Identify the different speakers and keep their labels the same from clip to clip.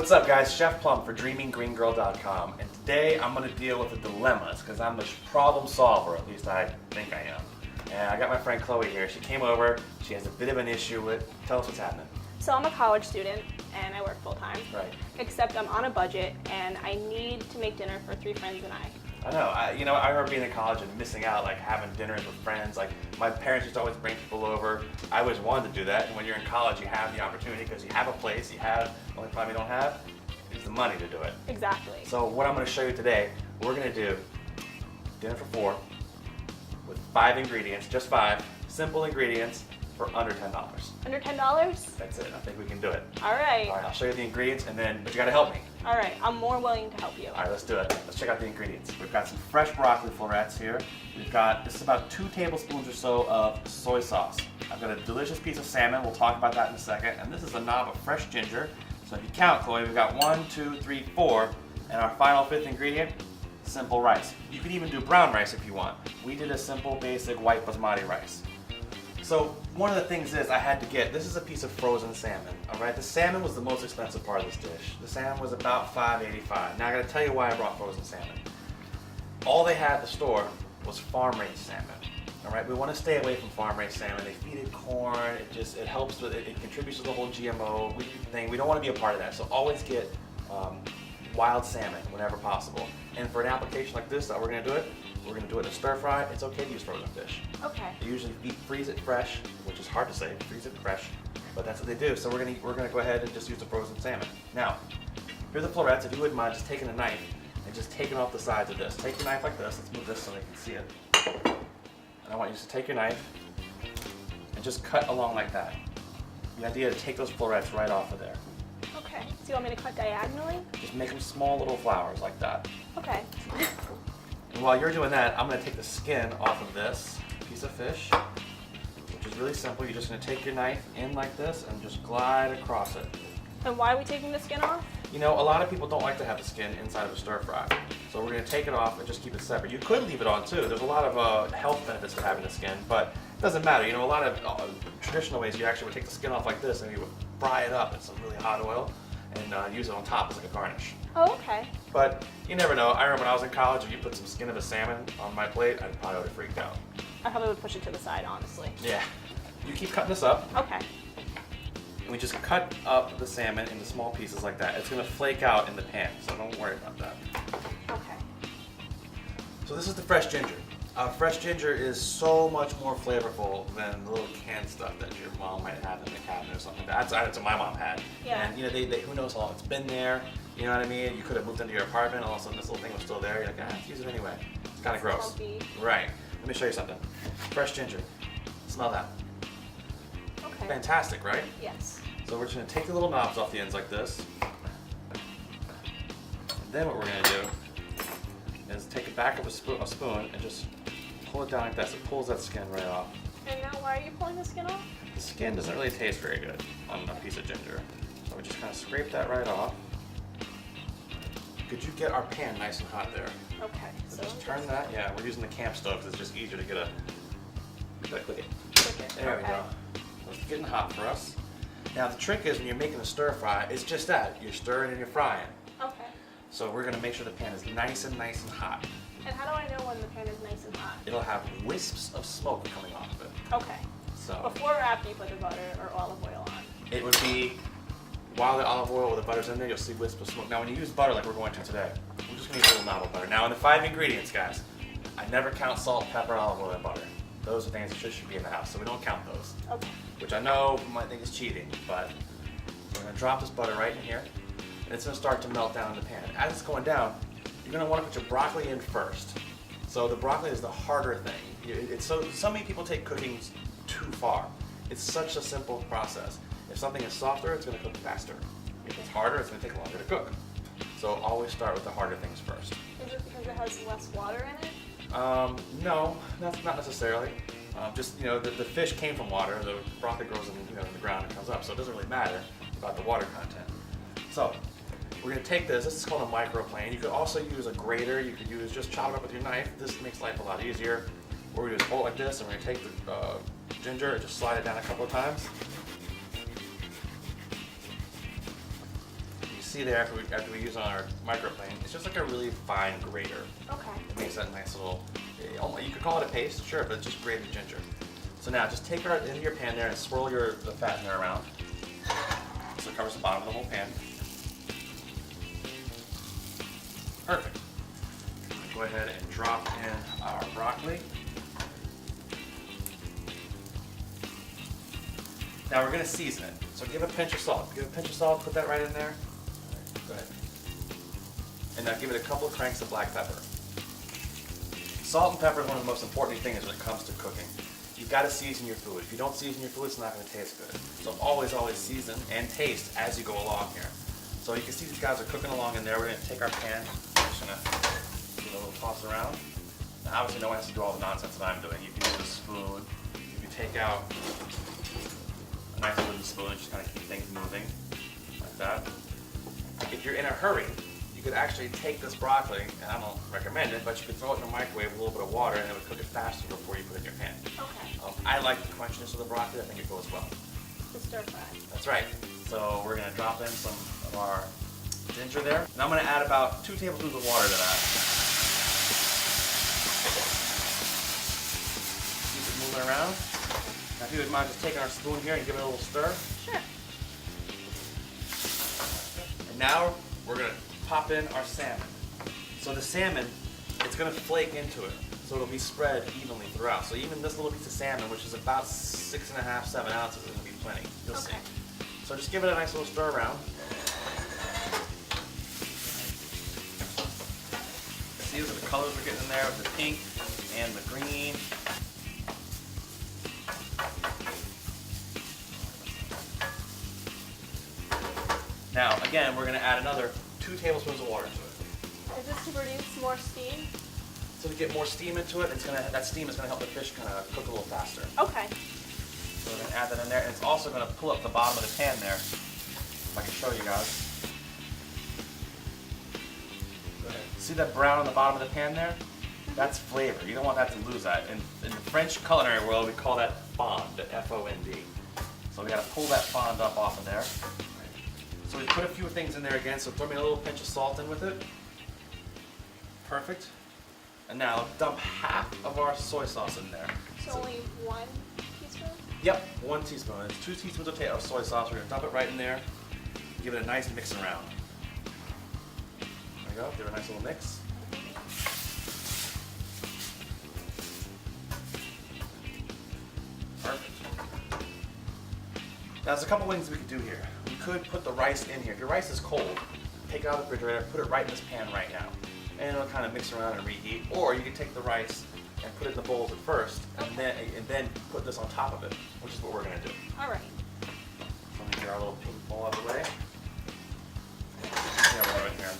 Speaker 1: What's up guys, Chef Plum for DreamingGreenGirl.com, and today I'm going to deal with the dilemmas because I'm the problem solver, at least I think I am. And I got my friend Chloe here. She came over, she has a bit of an issue with, tell us what's happening.
Speaker 2: So I'm a college student and I work full time.
Speaker 1: Right.
Speaker 2: Except I'm on a budget and I need to make dinner for 3 friends and I.
Speaker 1: I know, I remember being in college and missing out, like having dinners with friends. Like my parents used to always bring people over. I always wanted to do that, and when you're in college you have the opportunity because you have a place, the only problem you don't have is the money to do it.
Speaker 2: Exactly.
Speaker 1: So what I'm going to show you today, we're going to do dinner for 4 with 5 ingredients, just 5 simple ingredients for under $10.
Speaker 2: Under $10?
Speaker 1: That's it, I think we can do it.
Speaker 2: All right.
Speaker 1: All right, I'll show you the ingredients but you got to help me.
Speaker 2: All right, I'm more willing to help you.
Speaker 1: All right, let's do it. Let's check out the ingredients. We've got some fresh broccoli florets here. This is about 2 tablespoons or so of soy sauce. I've got a delicious piece of salmon. We'll talk about that in a second. And this is a knob of fresh ginger. So if you count, Chloe, we've got 1, 2, 3, 4. And our final 5th ingredient, simple rice. You could even do brown rice if you want. We did a simple, basic white basmati rice. So one of the things is I had to get, this is a piece of frozen salmon, all right? The salmon was the most expensive part of this dish. The salmon was about $5.85. Now I gotta tell you why I brought frozen salmon. All they had at the store was farm-raised salmon, all right? We wanna stay away from farm-raised salmon. They feed it corn, it helps with it contributes to the whole GMO thing. We don't wanna be a part of that, so always get wild salmon whenever possible. And for an application like this that we're gonna do it in a stir fry. It's okay to use frozen fish.
Speaker 2: Okay.
Speaker 1: They usually freeze it fresh, which is hard to say, freeze it fresh, but that's what they do. So we're gonna go ahead and just use the frozen salmon. Now, here are the florets. If you wouldn't mind just taking a knife and just taking off the sides of this. Take your knife like this. Let's move this so they can see it. And I want you to take your knife and just cut along like that. The idea is to take those florets right off of there.
Speaker 2: Okay. So you want me to cut diagonally?
Speaker 1: Just make them small little flowers like that.
Speaker 2: Okay.
Speaker 1: And while you're doing that, I'm going to take the skin off of this piece of fish, which is really simple. You're just going to take your knife in like this and just glide across it.
Speaker 2: And why are we taking the skin off?
Speaker 1: You know, a lot of people don't like to have the skin inside of a stir fry. So we're going to take it off and just keep it separate. You could leave it on too. There's a lot of health benefits to having the skin, but it doesn't matter. You know, a lot of traditional ways you actually would take the skin off like this and you would fry it up in some really hot oil and use it on top as like a garnish.
Speaker 2: Oh, okay.
Speaker 1: But you never know. I remember when I was in college, if you put some skin of a salmon on my plate, I probably would have freaked out.
Speaker 2: I probably would push it to the side, honestly.
Speaker 1: Yeah. You keep cutting this up.
Speaker 2: Okay.
Speaker 1: And we just cut up the salmon into small pieces like that. It's going to flake out in the pan, so don't worry about that.
Speaker 2: Okay.
Speaker 1: So this is the fresh ginger. Fresh ginger is so much more flavorful than the little canned stuff that your mom might have in the cabinet or something like that. That's what my mom had.
Speaker 2: Yeah.
Speaker 1: And you know, who knows how long it's been there. You know what I mean? You could have moved into your apartment, all of a sudden this little thing was still there. You're like, let's use it anyway. It's kind of gross.
Speaker 2: Lumpy.
Speaker 1: Right. Let me show you something. Fresh ginger. Smell that.
Speaker 2: Okay.
Speaker 1: Fantastic, right?
Speaker 2: Yes.
Speaker 1: So we're just going to take the little knobs off the ends like this. And then what we're going to do is take the back of a spoon and just pull it down like this. It pulls that skin right off.
Speaker 2: And now why are you pulling the skin off?
Speaker 1: The skin doesn't really taste very good on a piece of ginger. So we just kind of scrape that right off. Could you get our pan nice and hot there?
Speaker 2: Okay.
Speaker 1: So just turn that. Yeah, we're using the camp stove because it's just easier to get a... Click it.
Speaker 2: Click it.
Speaker 1: There we go. So it's getting hot for us. Now the trick is when you're making a stir fry, it's just that. You're stirring and you're frying.
Speaker 2: Okay.
Speaker 1: So we're going to make sure the pan is nice and hot.
Speaker 2: And how do I know when the pan is nice and hot?
Speaker 1: It'll have wisps of smoke coming off of it.
Speaker 2: Okay.
Speaker 1: So
Speaker 2: Before or after you put the butter or olive oil on?
Speaker 1: it would be while the olive oil or the butter's in there, you'll see wisps of smoke. Now when you use butter like we're going to today, we're just going to use a little knob of butter. Now in the 5 ingredients, guys, I never count salt, pepper, olive oil, and butter. Those are things that should be in the house, so we don't count those.
Speaker 2: Okay.
Speaker 1: Which I know you might think is cheating, but we're going to drop this butter right in here, and it's going to start to melt down in the pan. As it's going down, you're going to want to put your broccoli in first. So the broccoli is the harder thing. So many people take cooking too far. It's such a simple process. If something is softer, it's going to cook faster. If it's harder, it's going to take longer to cook. So always start with the harder things first.
Speaker 2: Is it because it has less water in it?
Speaker 1: No, not necessarily. Just, you know, the fish came from water. The broccoli grows in the ground and comes up, so it doesn't really matter about the water content. So we're going to take this. This is called a microplane. You could also use a grater. You could just chop it up with your knife. This makes life a lot easier. What we're going to do is hold it like this, and we're going to take the ginger and just slide it down a couple of times. You see there after we use on our microplane, it's just like a really fine grater.
Speaker 2: Okay.
Speaker 1: It makes that nice little, you could call it a paste, sure, but it's just grated ginger. So now just take it into your pan there and swirl the fat in there around. So it covers the bottom of the whole pan. Perfect. Go ahead and drop in our broccoli. Now we're going to season it. So give a pinch of salt. Give a pinch of salt, put that right in there. Go ahead. And now give it a couple of cranks of black pepper. Salt and pepper is one of the most important things when it comes to cooking. You've got to season your food. If you don't season your food, it's not going to taste good. So always season and taste as you go along here. So you can see these guys are cooking along in there. We're going to take our pan, just going to give it a little toss around. Now obviously no one has to do all the nonsense that I'm doing. You can use a spoon. You can take out a nice wooden spoon and just kind of keep things moving like that. If you're in a hurry, you could actually take this broccoli, and I don't recommend it, but you could throw it in the microwave with a little bit of water and it would cook it faster before you put it in your pan.
Speaker 2: Okay.
Speaker 1: I like the crunchiness of the broccoli. I think it goes well.
Speaker 2: The stir fry.
Speaker 1: That's right. So we're going to drop in some of our ginger there. And I'm going to add about 2 tablespoons of water to that. Keep it moving around. Now if you would mind just taking our spoon here and give it a little stir.
Speaker 2: Sure.
Speaker 1: And now we're going to pop in our salmon. So the salmon, it's going to flake into it. So it'll be spread evenly throughout. So even this little piece of salmon, which is about 6.5, 7 ounces, is going to be plenty. You'll see. So just give it a nice little stir around. See, these are the colors we're getting in there with the pink and the green. Now, again, we're going to add another 2 tablespoons of water to it.
Speaker 2: Is this to produce more steam?
Speaker 1: So to get more steam into it, that steam is going to help the fish kind of cook a little faster.
Speaker 2: Okay.
Speaker 1: So we're going to add that in there, and it's also going to pull up the bottom of the pan there. If I can show you guys. Go ahead. See that brown on the bottom of the pan there? That's flavor. You don't want that to lose that. In the French culinary world, we call that fond, F-O-N-D. So we got to pull that fond up off of there. So we put a few things in there again, so throw me a little pinch of salt in with it. Perfect. And now dump half of our soy sauce in there.
Speaker 2: So only 1 teaspoon?
Speaker 1: Yep, 1 teaspoon. It's 2 teaspoons of soy sauce. We're going to dump it right in there. Give it a nice mix around. There you go. Give it a nice little mix. Perfect. Now there's a couple things we could do here. We could put the rice in here. If your rice is cold, take it out of the refrigerator, put it right in this pan right now. And it'll kind of mix around and reheat. Or you can take the rice and put it in the bowls at first, and then put this on top of it, which is what we're going to do.
Speaker 2: All right.
Speaker 1: So let me get our little pink bowl out of the way. Yeah, we're right here.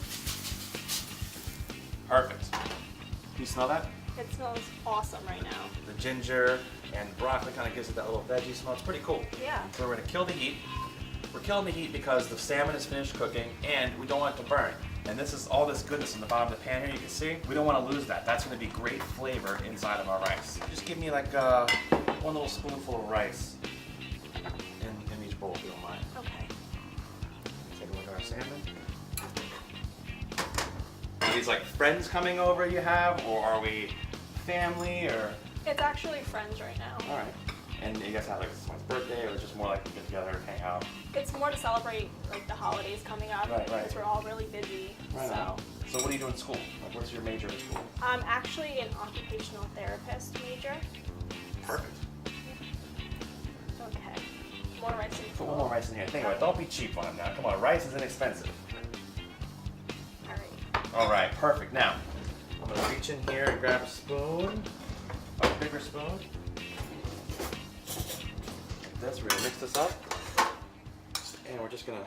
Speaker 1: Perfect. Do you smell that?
Speaker 2: It smells awesome right now.
Speaker 1: The ginger and broccoli kind of gives it that little veggie smell. It's pretty cool.
Speaker 2: Yeah.
Speaker 1: So we're going to kill the heat. We're killing the heat because the salmon is finished cooking and we don't want it to burn. And this is all this goodness in the bottom of the pan here, you can see. We don't want to lose that. That's going to be great flavor inside of our rice. Just give me like 1 little spoonful of rice in each bowl if you don't mind.
Speaker 2: Okay.
Speaker 1: Take a look at our salmon. Are these like friends coming over you have, or are we family, or?
Speaker 2: It's actually friends right now.
Speaker 1: All right. And you guys have like someone's birthday, or just more like to get together, hang out?
Speaker 2: It's more to celebrate like the holidays coming up.
Speaker 1: Right.
Speaker 2: Because we're all really busy.
Speaker 1: Right on. So what do you do in school? Like, what's your major in school?
Speaker 2: I'm actually an occupational therapist major.
Speaker 1: Perfect.
Speaker 2: Okay. More rice in
Speaker 1: Put 1 more rice in here. Think about it. Don't be cheap on it now. Come on, rice is inexpensive.
Speaker 2: All right.
Speaker 1: All right, perfect. Now, I'm gonna reach in here and grab a spoon, a bigger spoon. Like this, we're gonna mix this up. And we're just gonna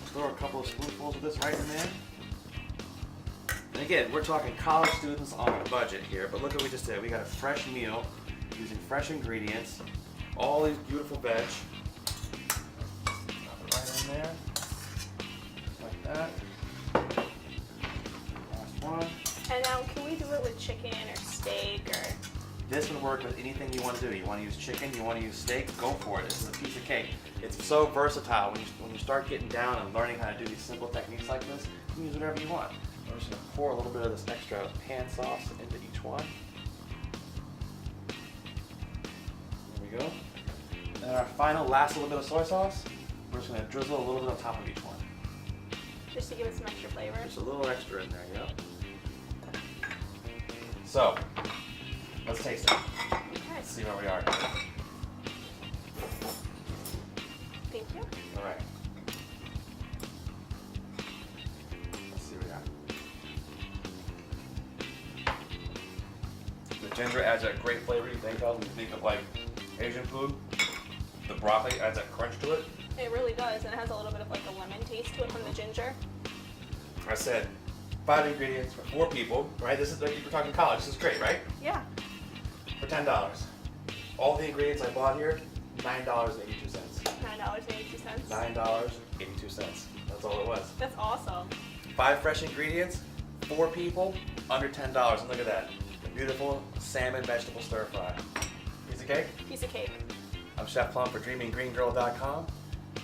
Speaker 1: throw a couple of spoonfuls of this right in there. And again, we're talking college students on a budget here, but look what we just did. We got a fresh meal using fresh ingredients, all these beautiful veg. Drop it right in there, just like that. Last one.
Speaker 2: And now, can we do it with chicken or steak or?
Speaker 1: This would work with anything you want to do. You want to use chicken, you want to use steak, go for it. This is a piece of cake. It's so versatile. When you start getting down and learning how to do these simple techniques like this, you can use whatever you want. I'm just going to pour a little bit of this extra pan sauce into each one. There we go. And our final, last little bit of soy sauce, we're just going to drizzle a little bit on top of each one.
Speaker 2: Just to give it some extra flavor.
Speaker 1: Just a little extra in there, yep. So, let's taste it.
Speaker 2: Okay.
Speaker 1: Let's see where we are.
Speaker 2: Thank you.
Speaker 1: All right. Let's see what we got. The ginger adds that great flavor you think of when you think of like Asian food. The broccoli adds that crunch to it.
Speaker 2: It really does, and it has a little bit of like a lemon taste to it from the ginger.
Speaker 1: I said 5 ingredients for 4 people, right? This is like we're talking college. This is great, right?
Speaker 2: Yeah.
Speaker 1: For $10. All the ingredients I bought here, $9.82.
Speaker 2: $9.82.
Speaker 1: $9.82. That's all it was.
Speaker 2: That's awesome.
Speaker 1: 5 fresh ingredients, 4 people, under $10. And look at that. A beautiful salmon vegetable stir fry. Piece of cake?
Speaker 2: Piece of cake.
Speaker 1: I'm Chef Plum for DreamingGreenGirl.com.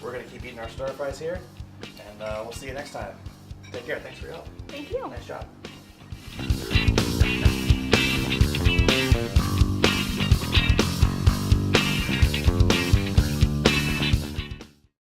Speaker 1: We're going to keep eating our stir fries here, and we'll see you next time. Take care. Thanks for your help.
Speaker 2: Thank you.
Speaker 1: Nice job.